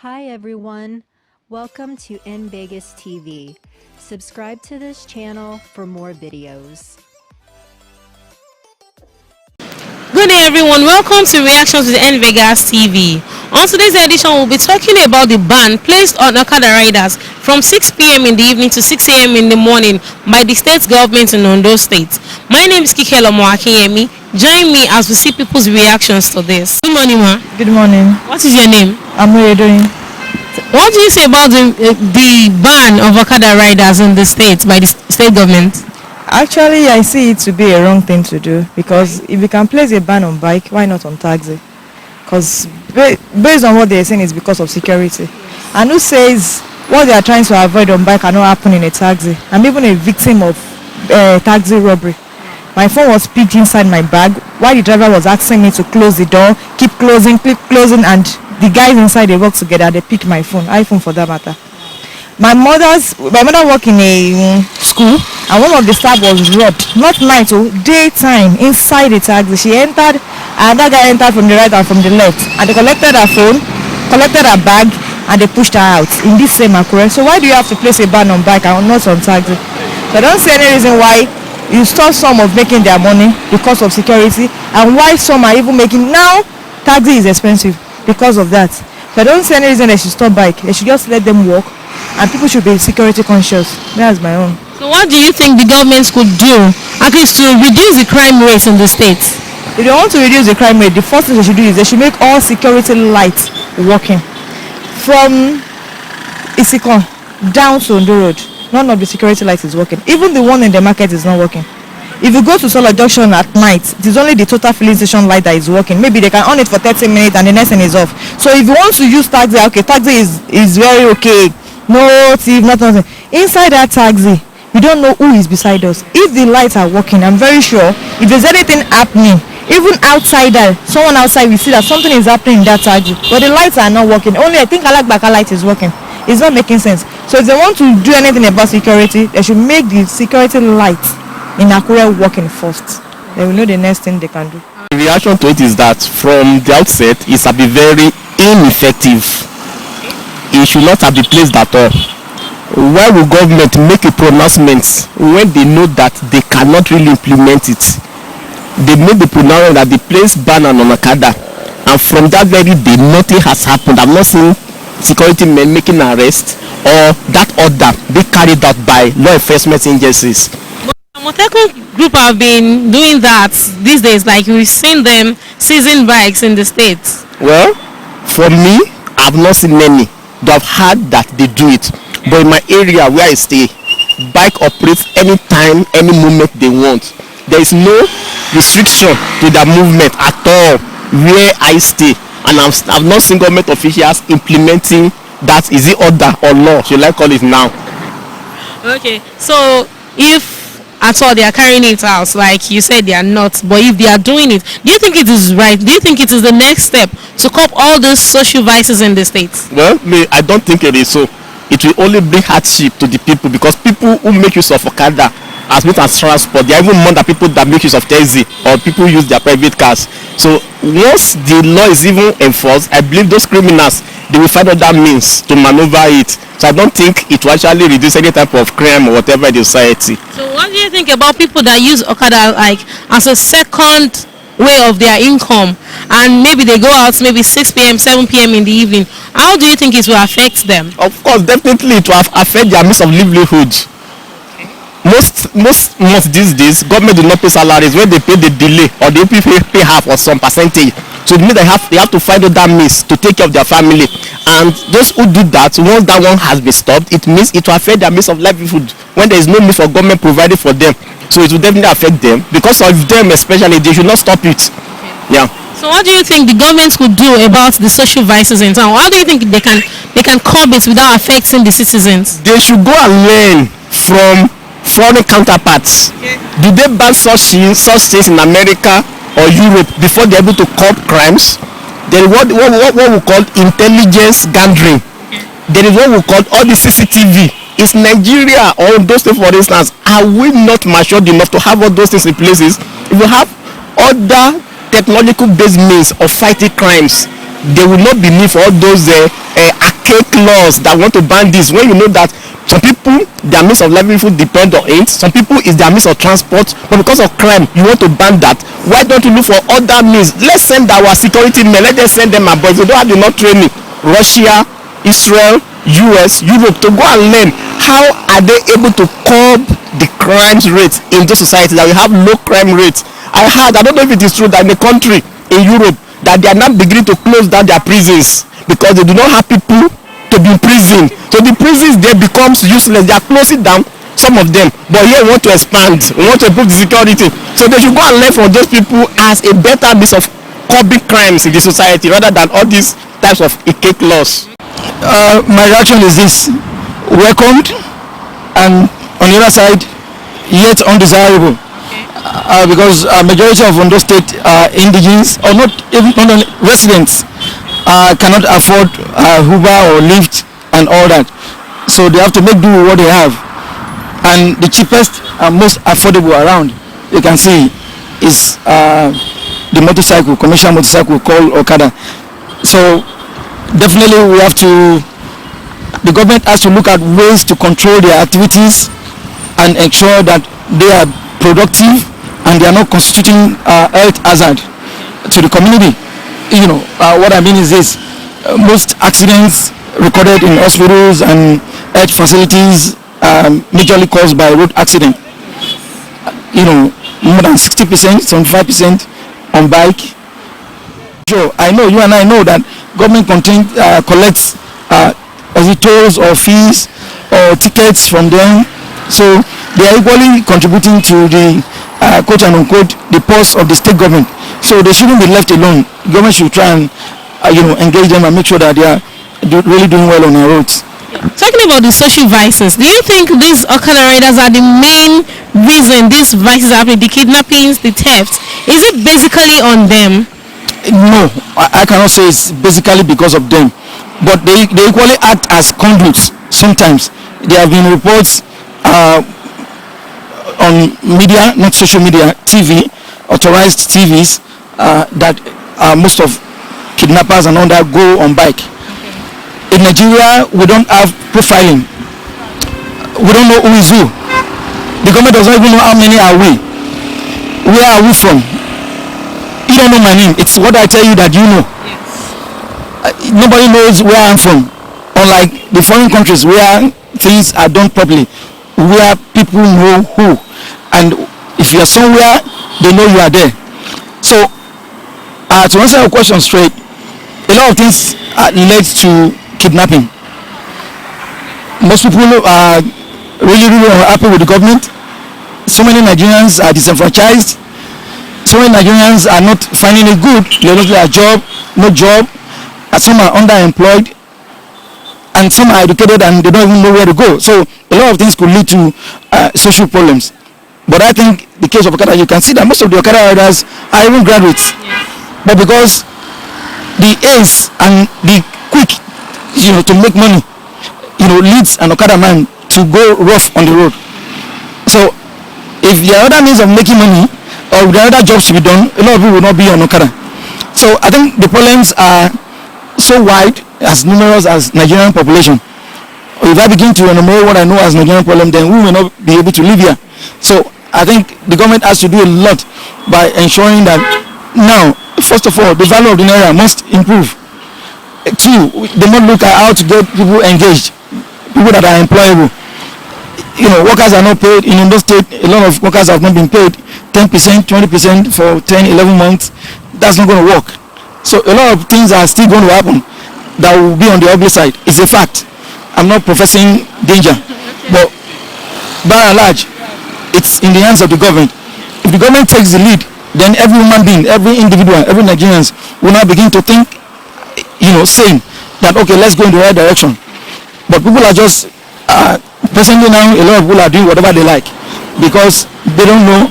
Hi everyone, welcome to In Vegas TV. Subscribe to this channel for more videos. Good day everyone, welcome to Reactions with N Vegas TV. On today's edition, we'll be talking about the ban placed on Okada riders from 6 p.m. in the evening to 6 a.m. in the morning by the state government in Ondo State. My name is Kike Lomoakiyemi. Join me as we see people's reactions to this. Good morning, ma. Good morning. What is your name? I'm doing. What do you say about the ban of Okada riders in the state by the state government? Actually, I see it to be a wrong thing to do because if you can place a ban on bike, why not on taxi? Because based on what they're saying, it's because of security. And who says what they are trying to avoid on bike cannot happen in a taxi? I'm even a victim of taxi robbery. My phone was picked inside my bag while the driver was asking me to close the door, keep closing, and the guys inside, they work together, they picked my phone, iPhone for that matter. My mother worked in a school, and one of the staff was robbed, not night, daytime, inside the taxi. She entered, and that guy entered from the right and from the left, and they collected her phone, collected her bag, and they pushed her out in this same Akure. So why do you have to place a ban on bike and not on taxi? So I don't see any reason why you stop some of making their money because of security, and why some are even making now taxi is expensive because of that. So I don't see any reason they should stop bike. They should just let them walk, and people should be security conscious. That's my own. So what do you think the government could do at least to reduce the crime rate in the state? If they want to reduce the crime rate, the first thing they should do is they should make all security lights working. From Isikon down to Ondo Road, none of the security lights is working. Even the one in the market is not working. If you go to Solar Junction at night, it is only the total filling station light that is working. Maybe they can on it for 30 minutes and the next thing is off. So if you want to use taxi, okay, taxi is very okay. No thief, nothing. Inside that taxi, we don't know who is beside us. If the lights are working, I'm very sure if there's anything happening, even outside that, someone outside will see that something is happening in that taxi. But the lights are not working. Only I think Alagbaka light is working. It's not making sense. So if they want to do anything about security, they should make the security lights in Akure working first. They will know the next thing they can do. The reaction to it is that from the outset it's a be very ineffective. It should not have been placed at all. Why will government make a pronouncement when they know that they cannot really implement it? They made the pronouncement that they place ban on Okada, and from that very day nothing has happened. I've not seen security men making an arrest or that order be carried out by law enforcement agencies. Moteco group have been doing that these days, like we've seen them seizing bikes in the states. Well, for me, I've not seen many, but I've heard that they do it. But in my area where I stay, bike operates anytime, any moment they want. There is no restriction to their movement at all where I stay, and I've not seen government officials implementing that. Is it order or law? Should I call it now? Okay, so if at all they are carrying it out, like you said they are not, but if they are doing it, do you think it is right? Do you think it is the next step to curb all those social vices in the states? Well, I don't think it is so. It will only bring hardship to the people, because people who make use of Okada as means as transport, they are even more than people that make use of taxi or people use their private cars. So once the law is even enforced, I believe those criminals, they will find other means to maneuver it. So I don't think it will actually reduce any type of crime or whatever in the society. So what do you think about people that use Okada like as a second way of their income, and maybe they go out maybe 6 p.m. 7 p.m. in the evening? How do you think it will affect them? Of course, definitely it will affect their means of livelihood. Most these days, government do not pay salaries. When they pay, the delay, or they pay half or some percentage. So it means they have to find other means to take care of their family. And those who do that, once that one has been stopped, it means it will affect their means of livelihood when there is no need for government provided for them. So it will definitely affect them. Because of them especially, they should not stop it. Yeah. So what do you think the government could do about the social vices in town? How do you think they can curb it without affecting the citizens? They should go and learn from foreign counterparts. Okay. Do they ban such things in America or Europe before they're able to curb crimes? There is what we call intelligence gathering. There is what we call all the CCTV. Is Nigeria or those things, for instance, are we not matured enough to have all those things in places? If we have other technological based means of fighting crimes, there will not be need for all those cake laws that want to ban this, when you know that some people, their means of livelihood depend on it, some people is their means of transport, but because of crime you want to ban that. Why don't you look for other means? Let's send our security men, let them send them abroad. If they don't have enough training, Russia, Israel, US, Europe, to go and learn how are they able to curb the crime rates in those societies that we have low crime rates. I don't know if it is true that in the country in Europe that they are now beginning to close down their prisons because they do not have people to be in prison. So the prisons there becomes useless. They are closing down some of them, but here we want to expand, we want to improve the security. So they should go and learn from those people as a better means of curbing crimes in the society rather than all these types of cake laws. My reaction is this: welcomed, and on the other side, yet undesirable. Because majority of Ondo State indigenes, or not even residents, cannot afford Uber or Lyft and all that, so they have to make do with what they have. And the cheapest and most affordable around, you can see, is the motorcycle, commercial motorcycle called okada. So definitely the government has to look at ways to control their activities and ensure that they are productive and they are not constituting health hazard to the community. What I mean is this: most accidents recorded in hospitals and health facilities majorly caused by road accident. More than 60%, 75% on bike. Sure, I know, you and I know that government collects tolls or fees or tickets from them, so they are equally contributing to the quote and unquote the purse of the state government. So they shouldn't be left alone. Government should try and engage them and make sure that they are really doing well on our roads. Talking about the social vices, do you think these okada riders are the main reason these vices happen? The kidnappings, the thefts, is it basically on them? No, I cannot say it's basically because of them, but they equally act as conduits. Sometimes there have been reports on media, not social media, TV, authorized TVs, that most of kidnappers and all that go on bike. In Nigeria, we don't have profiling. We don't know who is who. The government doesn't even know how many are we. Where are we from? You don't know my name. It's what I tell you that you know. Yes. Nobody knows where I'm from. Unlike the foreign countries where things are done properly, where people know who. And if you are somewhere, they know you are there. So, to answer your question straight, a lot of things led to kidnapping. Most people are really unhappy with the government. So many Nigerians are disenfranchised. So many Nigerians are not finding it good. They don't get a job, no job. And some are underemployed, and some are educated and they don't even know where to go. So a lot of things could lead to social problems. But I think the case of okada, you can see that most of the okada riders are even graduates. But because the ace and the quick, to make money, leads an okada man to go rough on the road. So if there are other means of making money or there are other jobs to be done, a lot of people will not be on okada. So I think the problems are so wide, as numerous as Nigerian population. If I begin to enumerate what I know as Nigerian problem, then we will not be able to live here. So I think the government has to do a lot by ensuring that now, first of all, the value of the naira must improve. Two, they must look at how to get people engaged, people that are employable. Workers are not paid. In Ondo State, a lot of workers have not been paid 10%, 20% for 10, 11 months. That's not going to work. So a lot of things are still going to happen that will be on the ugly side. It's a fact. I'm not professing danger, but by and large, it's in the hands of the government. If the government takes the lead, then every human being, every individual, every Nigerians will now begin to think, saying that, okay, let's go in the right direction. But people are just, presently now, a lot of people are doing whatever they like because they don't know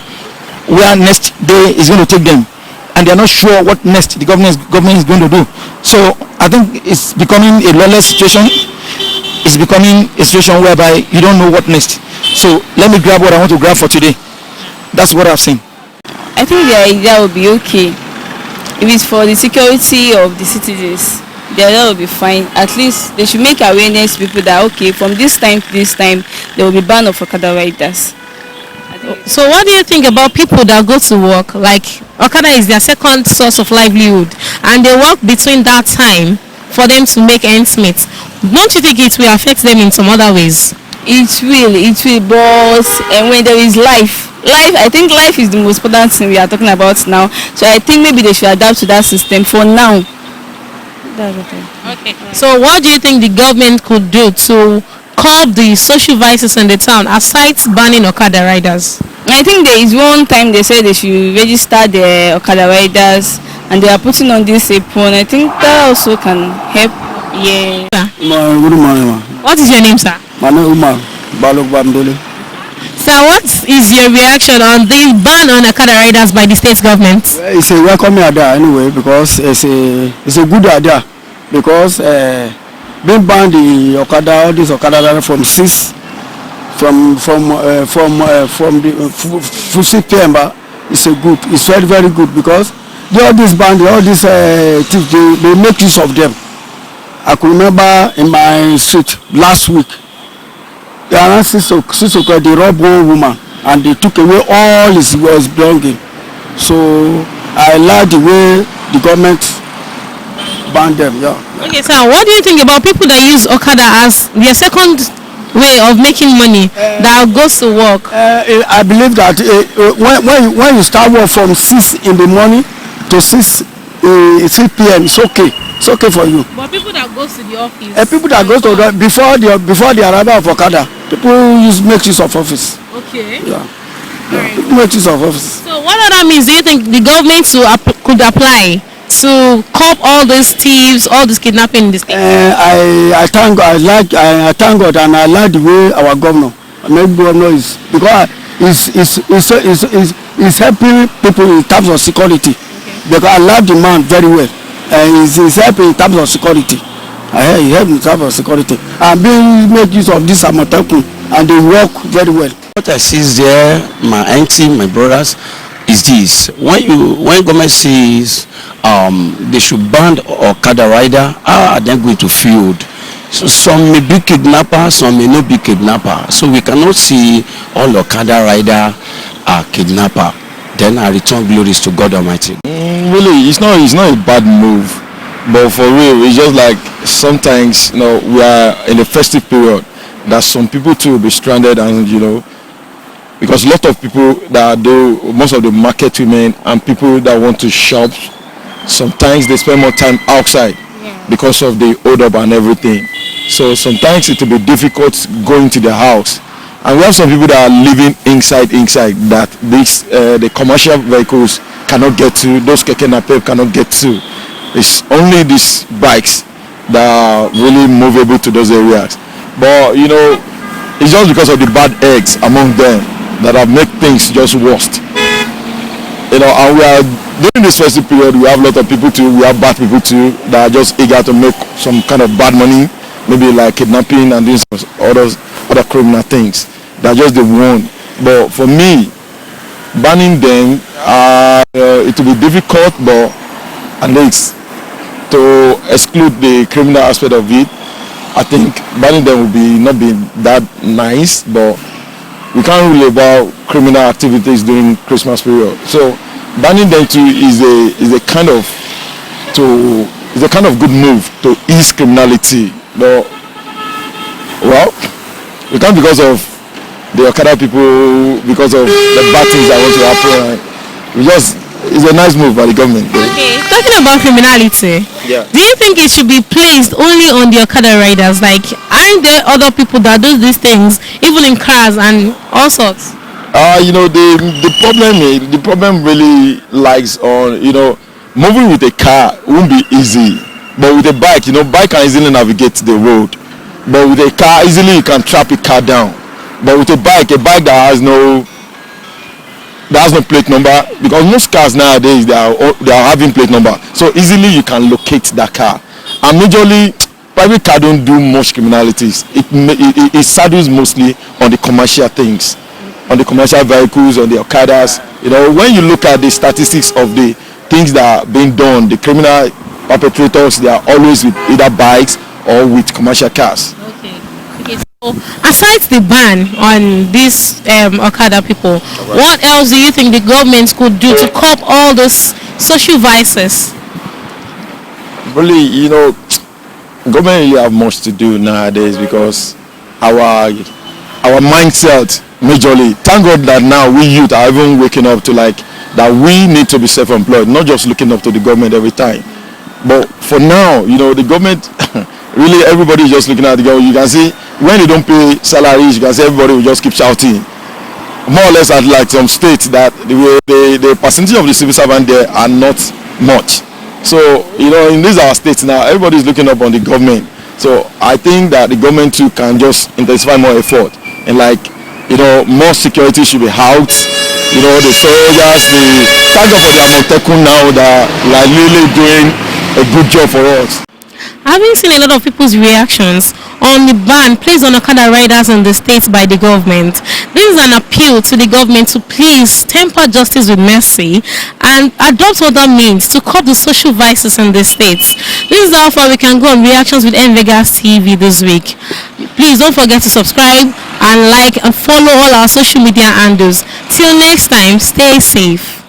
where next day is going to take them. And they are not sure what next the government is going to do. So I think it's becoming a lawless situation. It's becoming a situation whereby you don't know what next. So let me grab what I want to grab for today. That's what I've seen. I think the idea will be okay if it's for the security of the citizens. that will be fine. At least they should make awareness to people that okay, from this time to this time there will be ban of okada riders. So what do you think about people that go to work? Like okada is their second source of livelihood, and they work between that time for them to make ends meet. Don't you think it will affect them in some other ways? It will, but and when there is life, I think life is the most important thing we are talking about now. So I think maybe they should adapt to that system for now. That's okay. Okay. So what do you think the government could do to curb the social vices in the town aside banning okada riders? I think there is one time they said they should register the okada riders, and they are putting on this apron. I think that also can help. Yeah. Good morning, ma. What is your name, sir? My name is Umar Balog Bamdole. Sir, what is your reaction on the ban on okada riders by the state government? Well, it's a welcome idea anyway, because it's a good idea, because being banned the okada, all these okada riders from 6 the 6 p.m. It's very, very good, because all these bands, all these things, they make use of them. I could remember in my street last week, around 6 o'clock, they robbed one woman and they took away all his belongings. So I like the way the government banned them. Yeah. Okay, sir, what do you think about people that use okada as their second way of making money that goes to work? I believe that when you start work from 6 in the morning to 6 p.m. it's okay. It's okay for you. But people that go to the office. People that go to the before the arrival of okada, people make use of office. Okay. Yeah. People make use of office. So what other means do you think the government could apply to curb all these thieves, all this kidnapping in the state? I thank God. I thank God, and I like the way our governor, is, because it's helping people in terms of security. Okay. Because I love the man very well, and he's helping in terms of security. He helps in terms of security, and being make use of this Amotekun, and they work very well. What I see there, my auntie, my brothers, is this: when government says they should ban okada rider, how are they going to field? So some may be kidnappers, some may not be kidnapper. So we cannot see all okada rider are kidnapper. Then I return glories to God Almighty. Really, it's not a bad move, but for real, it's just like sometimes we are in a festive period that some people too will be stranded, and because a lot of people that do most of the market women and people that want to shop, sometimes they spend more time outside because of the odor and everything. So sometimes it will be difficult going to the house, and we have some people that are living inside that the commercial vehicles cannot get to, those keke napep cannot get to. It's only these bikes that are really movable to those areas. But it's just because of the bad eggs among them that have made things just worse. And we are during this festive period, we have a lot of people too, we have bad people too that are just eager to make some kind of bad money, maybe like kidnapping and these other criminal things. They're just the one. But for me, banning them, it will be difficult, but at least to exclude the criminal aspect of it, I think banning them will not be that nice, but we can't rule about criminal activities during Christmas period. So banning them too is a kind of good move to ease criminality. But we can't because of the okada people, because of the bad things that want to happen. It's a nice move by the government. Okay, talking about criminality, do you think it should be placed only on the okada riders? Like, aren't there other people that do these things, even in cars and all sorts? The problem really lies on moving with a car won't be easy, but with a bike, bike can easily navigate the road, but with a car easily you can trap a car down. But with a bike that has no plate number, because most cars nowadays they are having plate number, so easily you can locate that car. And majorly private car don't do much criminalities. It saddles mostly on the commercial things, on the commercial vehicles, on the okadas. When you look at the statistics of the things that are being done, the criminal perpetrators, they are always with either bikes or with commercial cars. Okay, so aside the ban on these Okada people, what else do you think the government could do to curb all those social vices? Really, you know, government really have much to do nowadays because our mindset majorly. Thank God that now we youth are even waking up to like that we need to be self-employed, not just looking up to the government every time. But for now, you know, the government really everybody is just looking at the government. You can see when they don't pay salaries, you can see everybody will just keep shouting. More or less at like some states that the percentage of the civil servant there are not much. So, you know, in these our states now, everybody is looking up on the government. So I think that the government too can just intensify more effort and like, you know, more security should be out. You know, the soldiers, thank God for the Amotekun now that are really doing a good job for us. Having seen a lot of people's reactions on the ban placed on Okada riders in the states by the government, this is an appeal to the government to please temper justice with mercy and adopt other means to curb the social vices in the states. This is how far we can go on Reactions with NVegas TV this week. Please don't forget to subscribe and like and follow all our social media handles. Till next time, stay safe.